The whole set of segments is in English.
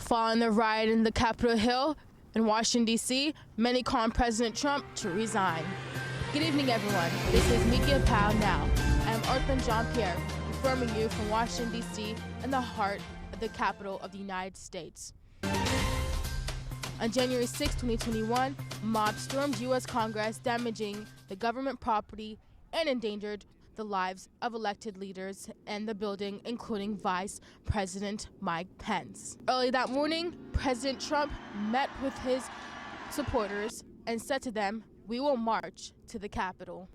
Following the riot in the Capitol Hill in Washington, D.C., many call on President Trump to resign. Good evening, everyone. This is Media Pow Now. I am Earthman Jean-Pierre, informing you from Washington, D.C., in the heart of the capital of the United States. On January 6, 2021, a mob stormed U.S. Congress, damaging the government property and endangered the lives of elected leaders in the building, including Vice President Mike Pence. Early that morning, President Trump met with his supporters and said to them, "We will march to the Capitol."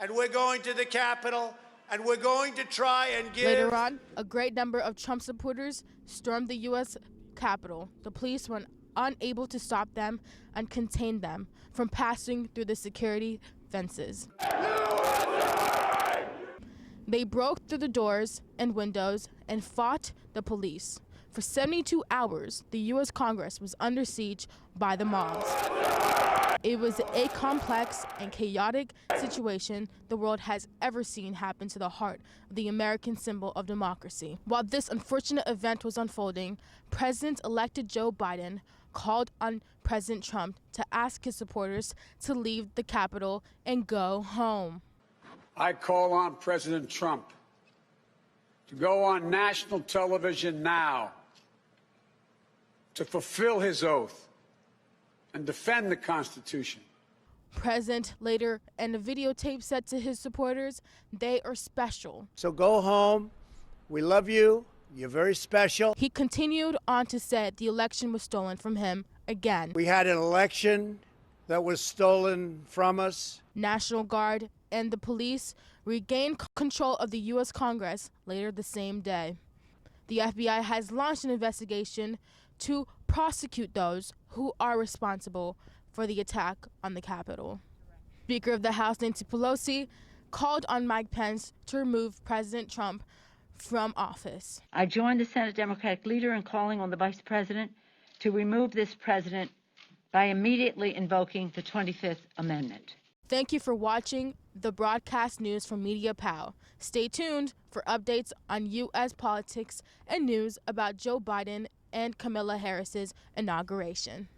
And we're going to the Capitol, and we're going to try and give... Later on, a great number of Trump supporters stormed the U.S. Capitol. The police were unable to stop them and contain them from passing through the security fences. They broke through the doors and windows and fought the police. For 72 hours, the U.S. Congress was under siege by the mobs. It was a complex and chaotic situation the world has ever seen happen to the heart of the American symbol of democracy. While this unfortunate event was unfolding, President-elect Joe Biden called on President Trump to ask his supporters to leave the Capitol and go home. I call on President Trump to go on national television now to fulfill his oath and defend the Constitution. President later in a videotape said to his supporters, "They are special. So go home. We love you. You're very special." He continued on to say the election was stolen from him again. We had an election that was stolen from us. National Guard and the police regained control of the U.S. Congress later the same day. The FBI has launched an investigation to prosecute those who are responsible for the attack on the Capitol. Speaker of the House Nancy Pelosi called on Mike Pence to remove President Trump from office. I join the Senate Democratic leader in calling on the Vice President to remove this president by immediately invoking the 25th Amendment. Thank you for watching the broadcast news from Media Pow. Stay tuned for updates on U.S. politics and news about Joe Biden and Kamala Harris's inauguration.